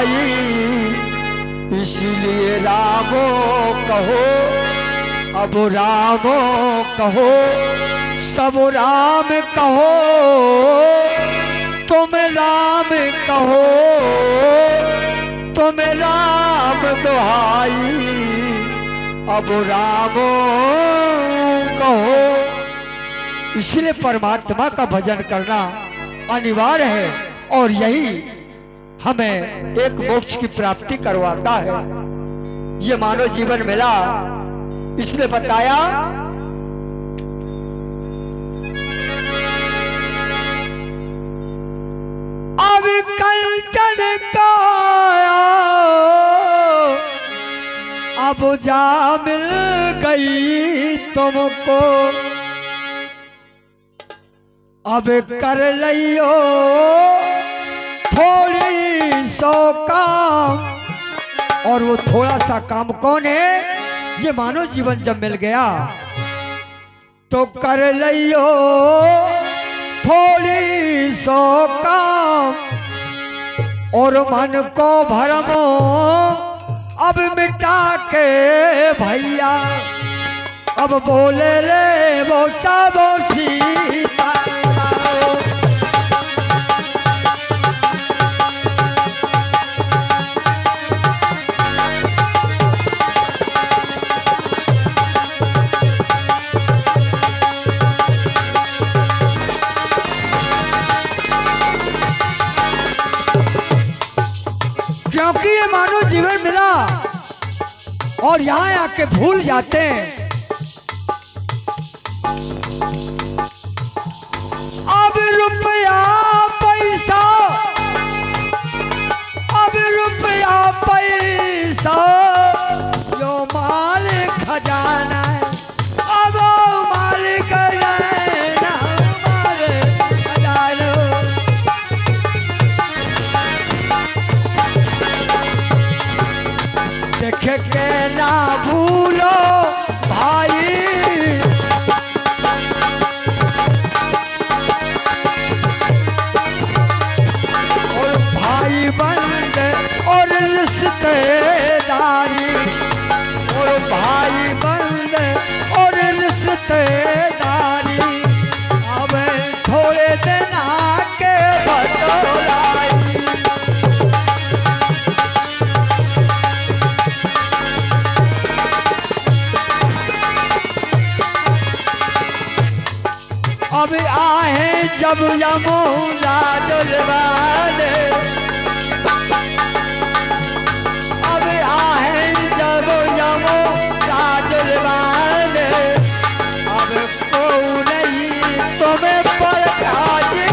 दुहाई, इसलिए रामो कहो, अब रामो कहो, सब राम कहो, तुम राम कहो, तुम राम दुहाई, अब रामो कहो। इसलिए परमात्मा का भजन करना अनिवार्य है और यही हमें एक मोक्ष की प्राप्ति करवाता है। ये मानव जीवन मिला इसलिए बताया अब कंचन काया, अब जा मिल गई तुमको, अब कर लियो थोड़ी सो काम। और वो थोड़ा सा काम कौन है? ये मानव जीवन जब मिल गया तो कर लियो थोड़ी सो काम, और मन को भरमो अब मिटा के भैया, अब बोले ले वो सब सीता। क्योंकि ये मानव जीवन मिला और यहाँ आके भूल जाते हैं। अब रुपया पैसा, अब रुपया पैसा जो माल खजाना है, अब मालिक ना माल खजाना। देख के ना भूलो भाई, और भाई बंद और रिश्तेदारी, और भाई बंद और रिश्तेदारी, अब थोड़े दिन आके बतलाई। अब आहे जब यमुना डुलवाने, अब आहे जब यमुना डुलवाने, अब को नहीं तुम्हें परछाई।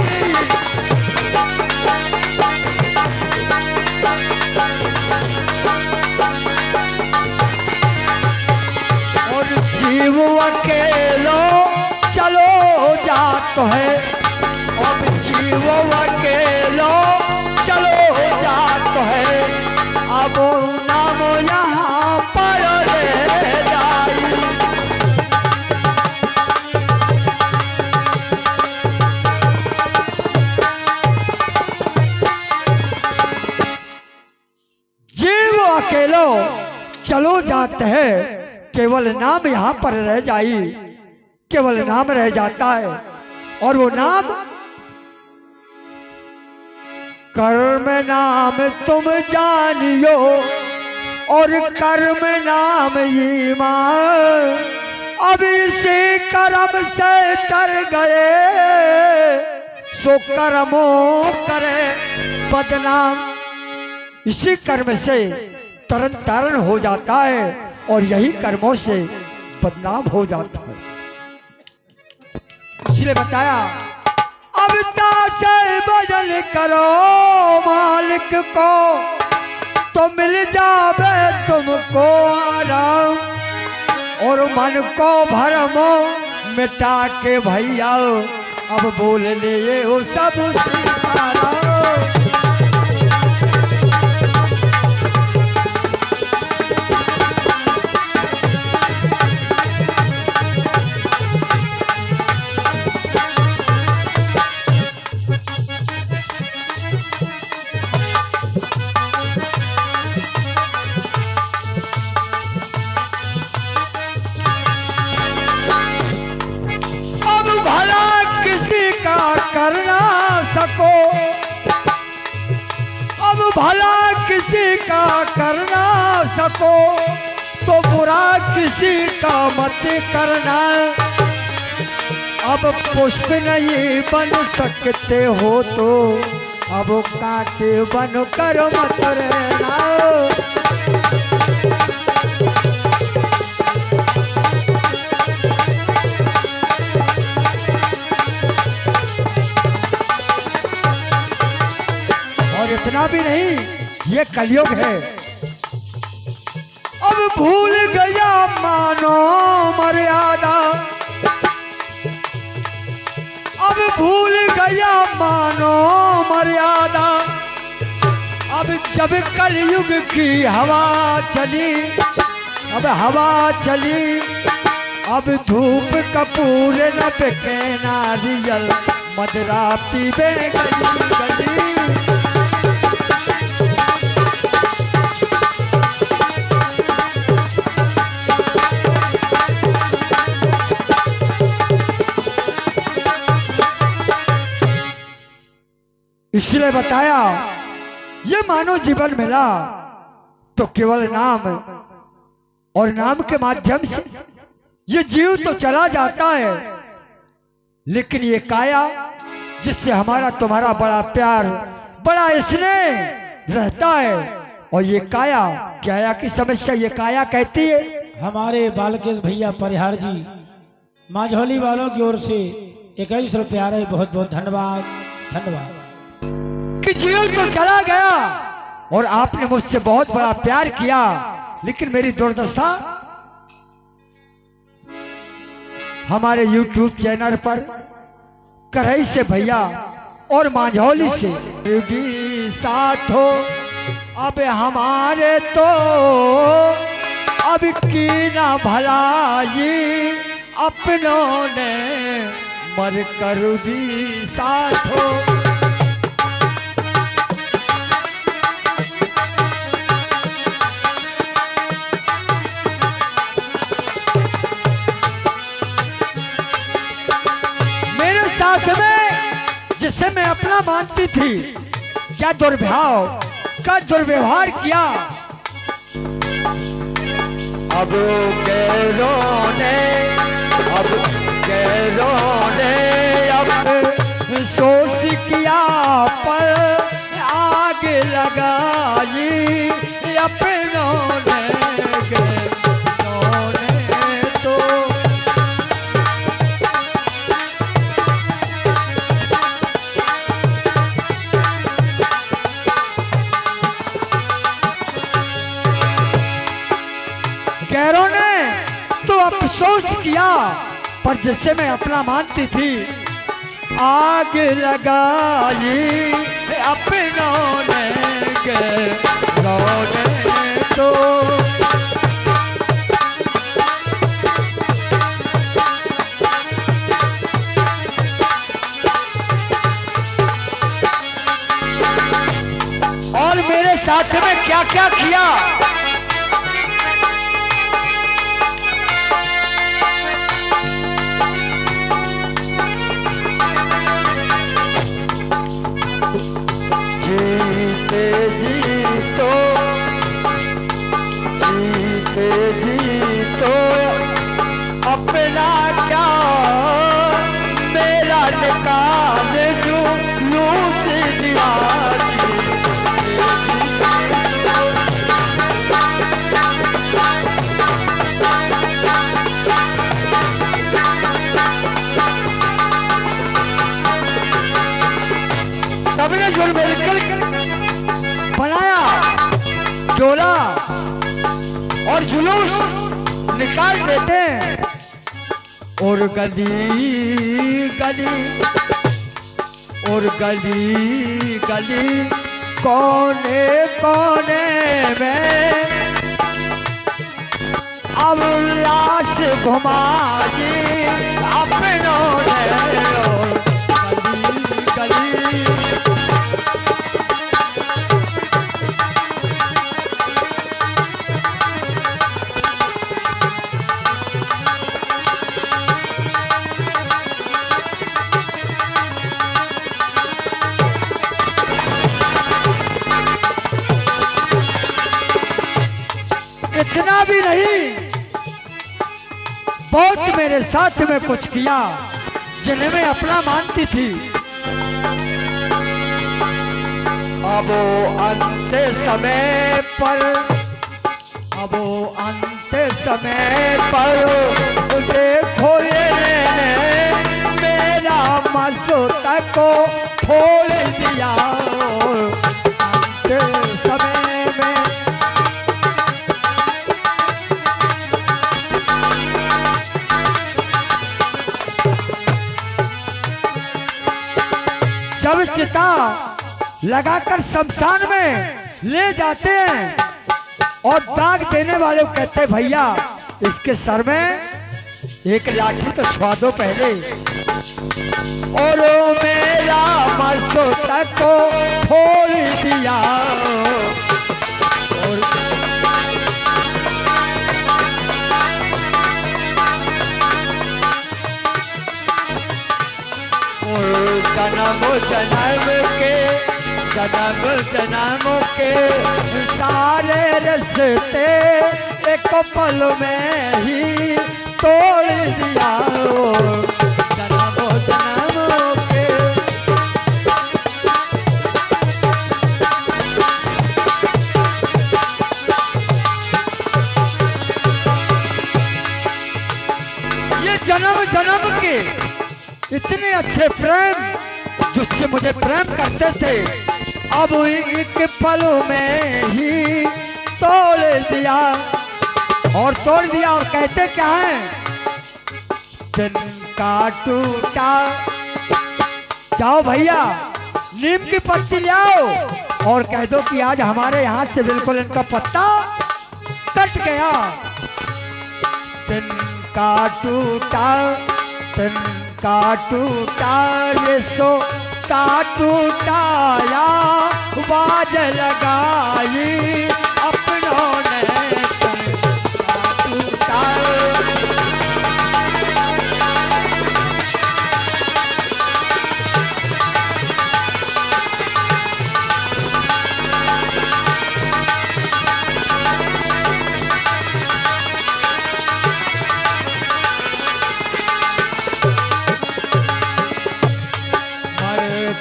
और जीव अकेलो चलो जात है, अब जीव अकेलो चलो जात है, अब नाम यहाँ पर ले जाई। जीव अकेलो चलो जात है, केवल नाम यहाँ पर रह जाई, केवल नाम रह जाता है। और वो नाम कर्म नाम तुम जानियो, और कर्म नाम ईमान, अब इसी कर्म से तर गए सो कर्मों करे बदनाम। इसी कर्म से तरन तारण हो जाता है और यही कर्मों से बदनाम हो जाता है। इसलिए बताया अब तासे बदल करो मालिक को, तो मिल जावे तुमको आराम, और मन को भरमो मिटा के भैया, अब बोल ले वो सब सीताराम। सको, अब भला किसी का करना सको तो बुरा किसी का मत करना। अब पुष्प नहीं बन सकते हो तो अब कांटे बन कर मत रहना। और इतना भी नहीं, ये कलयुग है। अब भूल गया मानो मर्यादा, अब भूल गया मानो मर्यादा। अब जब कलयुग की हवा चली, अब हवा चली, अब धूप कपूर न बिके नारियल, मदरा पीबे गली गली। इसलिए बताया ये मानव जीवन मिला तो केवल नाम, और नाम के माध्यम से ये जीव तो चला जाता है, लेकिन ये काया जिससे हमारा तुम्हारा बड़ा प्यार, बड़ा स्नेह रहता है, और ये काया क्या की समस्या ये काया कहती है। हमारे बालकेश भैया परिहार जी माझौली वालों की ओर से 21 रुपया रहे, बहुत बहुत धन्यवाद धन्यवाद। कि जीव तो चला गया और आपने मुझसे बहुत बड़ा प्यार किया, लेकिन मेरी दुर्दशा हमारे YouTube चैनल पर करई से भैया और माझौली से साथ हो। अब हमारे तो अब की ना भलाई, अपनों ने मर कर भी साथ हो। में जिसे मैं अपना मानती थी, क्या दुर्भाव का दुर्व्यवहार किया। अब गैरों ने अब सोच किया पर आग लगाई, अपनों ने तो गैरों ने तो अफसोस किया, पर जिससे मैं अपना मानती थी आग लगाई, अपनों ने गैरों ने तो। और मेरे साथ में क्या क्या किया। जीते जी तो अपना क्या मेरा निकाल जुलूस दीवारी। सबने जुड़ मिलकर बनाया डोला और जुलूस निकाल देते हैं, और गली गली कोने कोने में अब लाश घुमाई, अपनों ने गली इतना भी नहीं, बहुत मेरे साथ में कुछ किया जिन्हें मैं अपना मानती थी। अब अंत समय पर, अब अंत समय पर देखो ये मेरा मस्तक को खोल दिया। अंत समय में जब चिता लगाकर शमशान में ले जाते हैं और दाग देने वाले को कहते भैया इसके सर में एक लाठी तो छुआ दो पहले। और मेरा मस्तक को खोल दिया। जन्म जन्म के सारे रिश्ते एक पल में ही तोड़ दिया। जन्म जन्म के ये जन्म जन्म के इतने अच्छे प्रेम जिससे मुझे प्रेम करते थे, अब एक पल में ही तोड़ दिया। और तोड़ दिया और कहते क्या है, दिन का टूटा। जाओ भैया नीम की पत्ती ले आओ और कह दो कि आज हमारे यहाँ से बिल्कुल इनका पत्ता कट गया। दिन का टूटा, दिन का टूटा, ये सो का टूटाया बाज लगाई अपनों ने। टूटा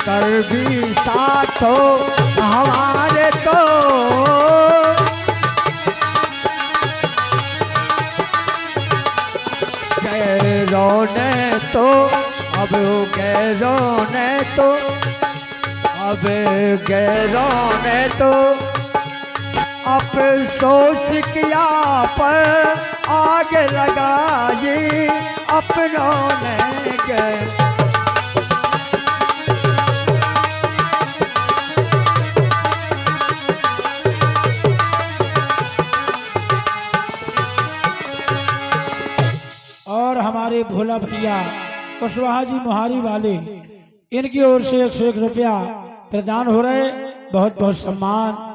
कर भी साथ हो हमारे तो, गैरों ने तो, अब गैरों ने तो, अब गैरों ने तो अफसोस किया पर आग लगाई अपनों ने। गए हमारे भोला भैया कुशवाहा जी मोहारी वाले, इनकी ओर से 101 रुपया प्रदान हो रहे। बहुत बहुत सम्मान।